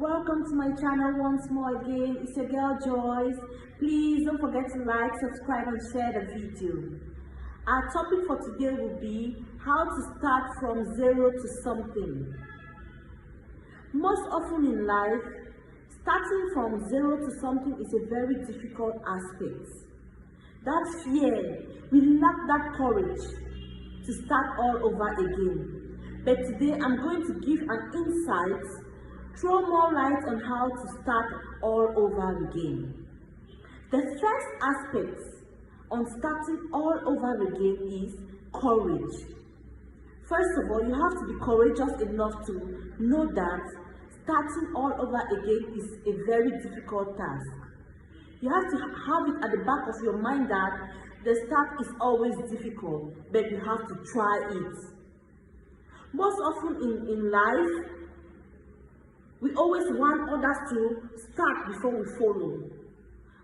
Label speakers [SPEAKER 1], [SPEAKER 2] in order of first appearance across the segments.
[SPEAKER 1] Welcome to my channel once more again. It's your girl Joyce. Please don't forget to like, subscribe and share the video. Our topic for today will be how to start from zero to something. Most often in life, starting from zero to something is a very difficult aspect. That fear, we lack that courage to start all over again. But today I'm going to give an insight, throw more light on how to start all over again. The first aspect on starting all over again is courage. First of all, you have to be courageous enough to know that starting all over again is a very difficult task. You have to have it at the back of your mind that the start is always difficult, but you have to try it. Most often in life, we always want others to start before we follow.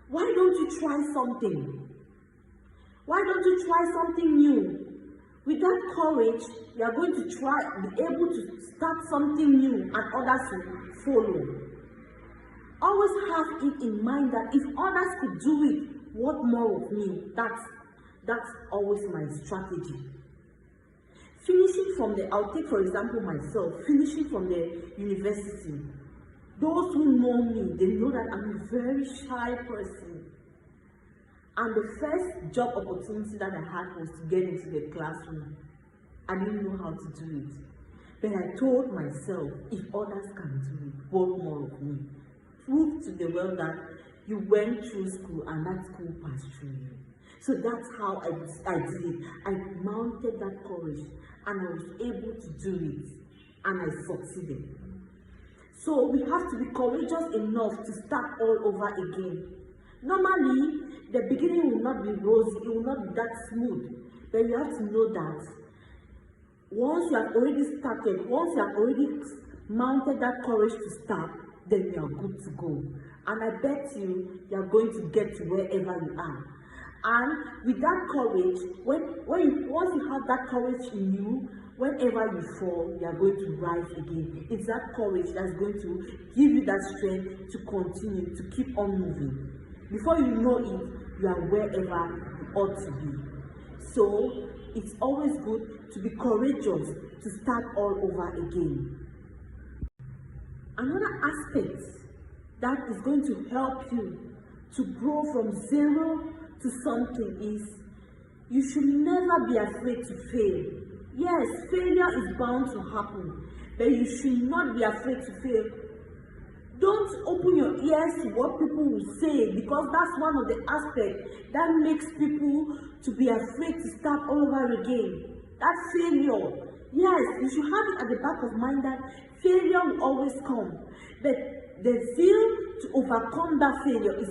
[SPEAKER 1] Why don't you try something? Why don't you try something new? With that courage, you are going to be able to start something new and others will follow. Always have it in mind that if others could do it, what more of me? That's always my strategy. Finishing from I'll take for example myself, finishing from the university. Those who know me, they know that I'm a very shy person. And the first job opportunity that I had was to get into the classroom. I didn't know how to do it. But I told myself, if others can do it, what more of me? Prove to the world that you went through school and that school passed through you. So that's how I did it. I mounted that courage and I was able to do it. And I succeeded. So we have to be courageous enough to start all over again. Normally, the beginning will not be rosy, it will not be that smooth. But you have to know that once you have already started, once you have already mounted that courage to start, then you are good to go. And I bet you are going to get to wherever you are. And with that courage, once you have that courage in you, whenever you fall, you are going to rise again. It's that courage that's going to give you that strength to continue, to keep on moving. Before you know it, you are wherever you ought to be. So, it's always good to be courageous to start all over again. Another aspect that is going to help you to grow from zero to something is you should never be afraid to fail. Yes, failure is bound to happen, but you should not be afraid to fail. Don't open your ears to what people will say, because that's one of the aspects that makes people to be afraid to start all over again. That failure. Yes, you should have it at the back of mind that failure will always come. But the zeal to overcome that failure is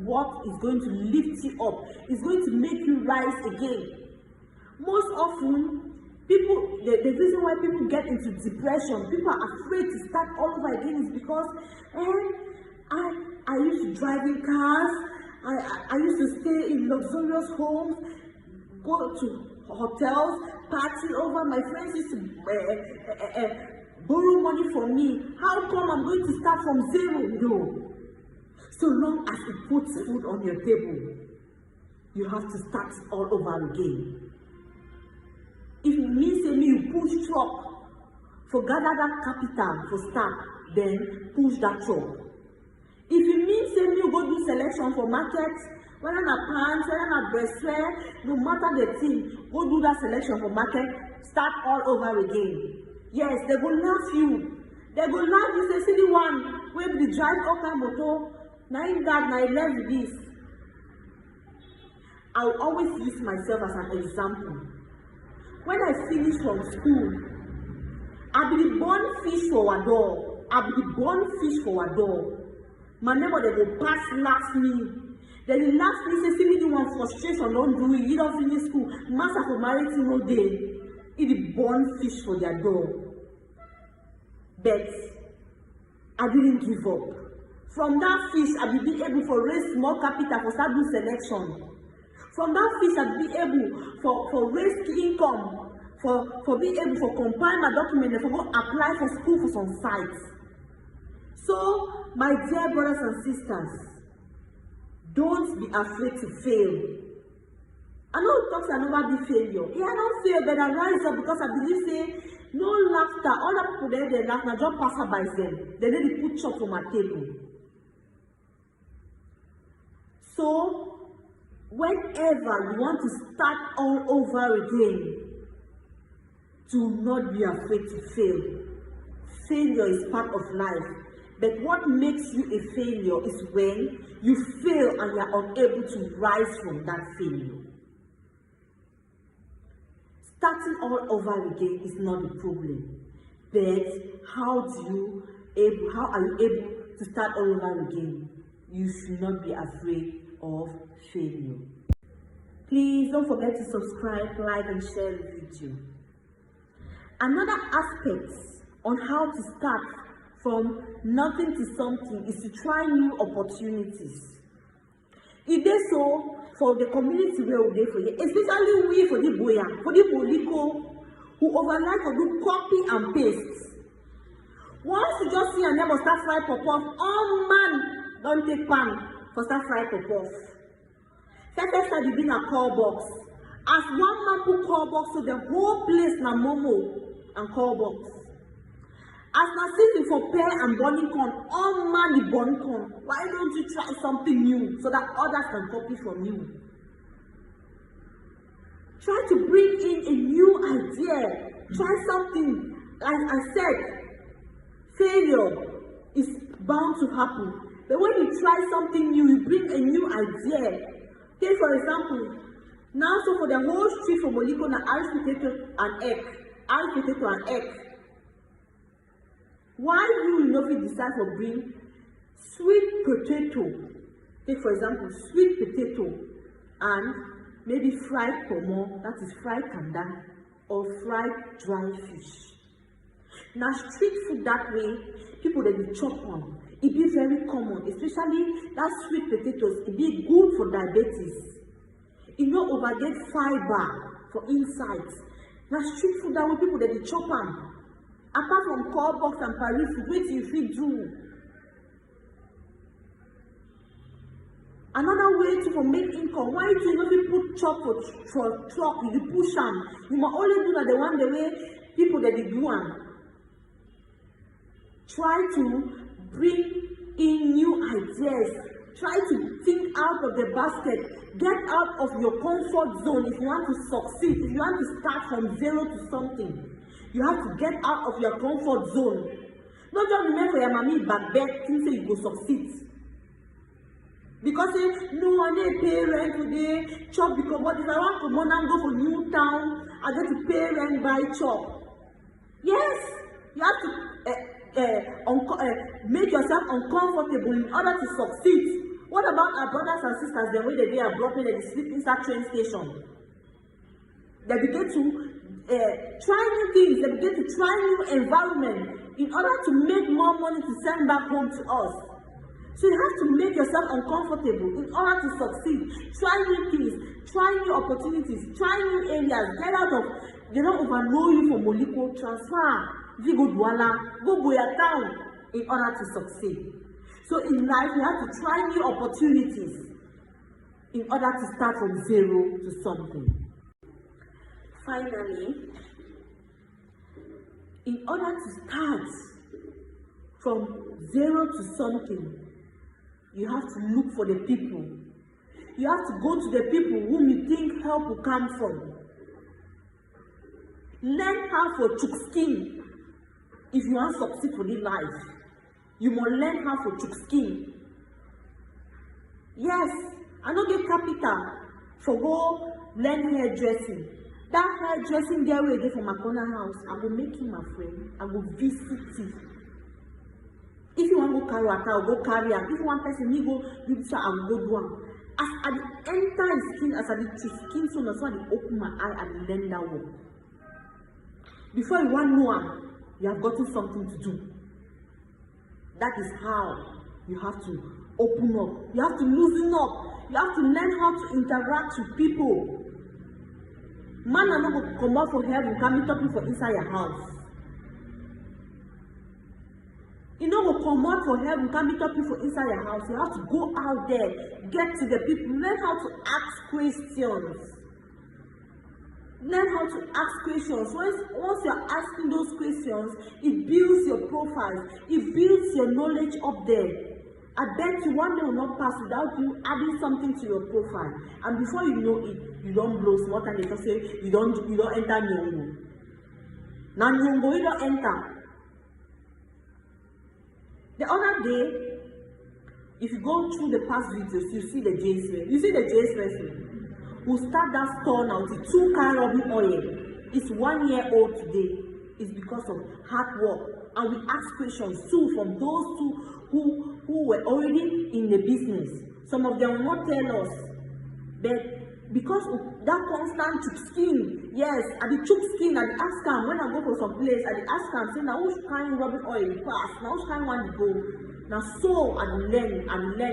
[SPEAKER 1] what is going to lift you up. It's going to make you rise again. Most often, the reason why people get into depression, people are afraid to start all over again is because I used to drive in cars, I used to stay in luxurious homes, go to hotels, party over. My friends used to borrow money from me. How come I'm going to start from zero? No. So long as it puts food on your table, you have to start all over again. If it means you push truck for gather that capital for start, then push that truck. If it means you go do selection for market, whether na pants, whether na breastwear, no matter the thing, go do that selection for market, start all over again. Yes, they go laugh you. They go laugh you, say, see the one where the drive up my motor, now in that, now I left this. I will always use myself as an example. When I finish from school, I be the born fish for a door. I be the born fish for a door. My neighbor, they go pass laugh me. Then they laugh me, say, see me the one frustration, don't do it. You don't finish school. Master for marriage no day. It the born fish for their door. But I didn't give up. From that fish, I will be able to raise small capital for start do selection. From that fish, I will be able for raise income, for being able to compile my document and for go apply for school for some sites. So, my dear brothers and sisters, don't be afraid to fail. I know it talks and never be failure. Yeah, I don't fail, but I rise up because I believe say no laughter. Other people there they laugh, now just pass by them. They need to put chop on my table. So whenever you want to start all over again, do not be afraid to fail. Failure is part of life. But what makes you a failure is when you fail and you are unable to rise from that failure. Starting all over again is not the problem. But how are you able to start all over again? You should not be afraid of failure. Please don't forget to subscribe, like, and share the video. Another aspect on how to start from nothing to something is to try new opportunities. It is so for the community where we dey for you, especially we for the boya, for the Moliko, who overnight for do copy and paste. Once you just see a neighbor start fry pop-off, all man don't take pan for start fry pop-off. First start you bring a call box. As one man put call box, so the whole place na momo and call box. As na season for pear and burning corn, all man the burn corn. Why don't you try something new so that others can copy from you? Try to bring in a new idea. Try something. Like I said, failure is bound to happen. But when you try something new, you bring a new idea. Take for example, now so for the whole street from Moliko, na Irish potato and egg. Irish potato and egg. Why you know if you decide to bring sweet potato, take for example sweet potato and maybe fried pomo, that is fried kanda, or fried dry fish. Now street food that way, people that they chop on, it be very common, especially that sweet potatoes, it be good for diabetes. It no overget fiber for inside. Now street food that way, people that they chop on. Apart from call box and Paris, what you fit do? Another way to make income, why do you not put chop for truck, you push them. You must only do that the one the way people that they do them. Try to bring in new ideas. Try to think out of the basket. Get out of your comfort zone if you want to succeed, if you want to start from zero to something. You have to get out of your comfort zone. Not just remember for your mommy back there, think say you go succeed. Because say, no, I need to pay rent today, chop because what if I want to go for new town, I get to pay rent by chop. Yes, you have to make yourself uncomfortable in order to succeed. What about our brothers and sisters, the way they are brought when they sleep inside train station? They begin to try new things, they begin to try new environment in order to make more money to send back home to us. So you have to make yourself uncomfortable in order to succeed. Try new things, try new opportunities, try new areas, get out of, they don't overknow you from Moliko, transfer, go Douala, go Boya town in order to succeed. So in life, you have to try new opportunities in order to start from zero to something. Finally, in order to start from zero to something, you have to look for the people. You have to go to the people whom you think help will come from. Learn how to chook skin if you want to succeed for this life. You must learn how to chook skin. Yes, I don't get capital for go learn hairdressing. That hairdressing girl wey dey for my corner house, I will make him my friend. I will visit him. If you want to go carry a car, go carry am. If you want person, me go do this, I will go do am. As I enter his skin, as I dey skin so na so I dey open my eye and learn that work. Before you want know am, you have gotten something to do. That is how you have to open up. You have to loosen up. You have to learn how to interact with people. Man are not going to come out from heaven, come talking for inside your house. You know, go come out for help. You can't meet up people inside your house. You have to go out there, get to the people, learn how to ask questions. Learn how to ask questions. Once you're asking those questions, it builds your profile. It builds your knowledge up there. I bet you one day will not pass without you adding something to your profile. And before you know it, you don't blow smart and they can say you don't enter Nyongo. Now Nyongo, you don't enter. The other day, if you go through the past videos, you see the JS. You see the JS who start that store now with 2 can rubbing oil. It's 1 year old today. It's because of hard work. And we ask questions too from those two who were already in the business. Some of them will not tell us. But because of that constant chook skin, yes, at the chook skin, at the ask them, when I go for some place, at the ask them, say, now which kind rubbing oil pass, now which kind one to go. Now so I learn.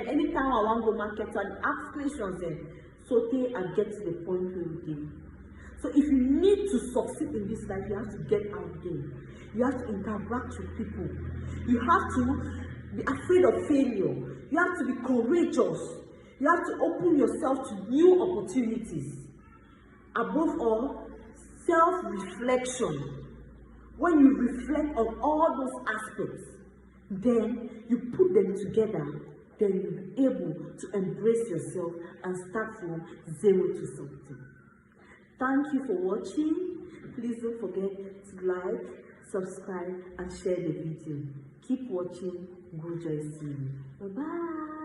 [SPEAKER 1] Anytime I want to go market, I ask questions then. So they and get to the point where we did. So if you need to succeed in this life, you have to get out there. You have to interact with people. You have to be afraid of failure. You have to be courageous. You have to open yourself to new opportunities. Above all, self-reflection. When you reflect on all those aspects, then you put them together. Then you'll be able to embrace yourself and start from 0 to something. Thank you for watching. Please don't forget to like, subscribe, and share the video. Keep watching Good Joy TV. Bye-bye.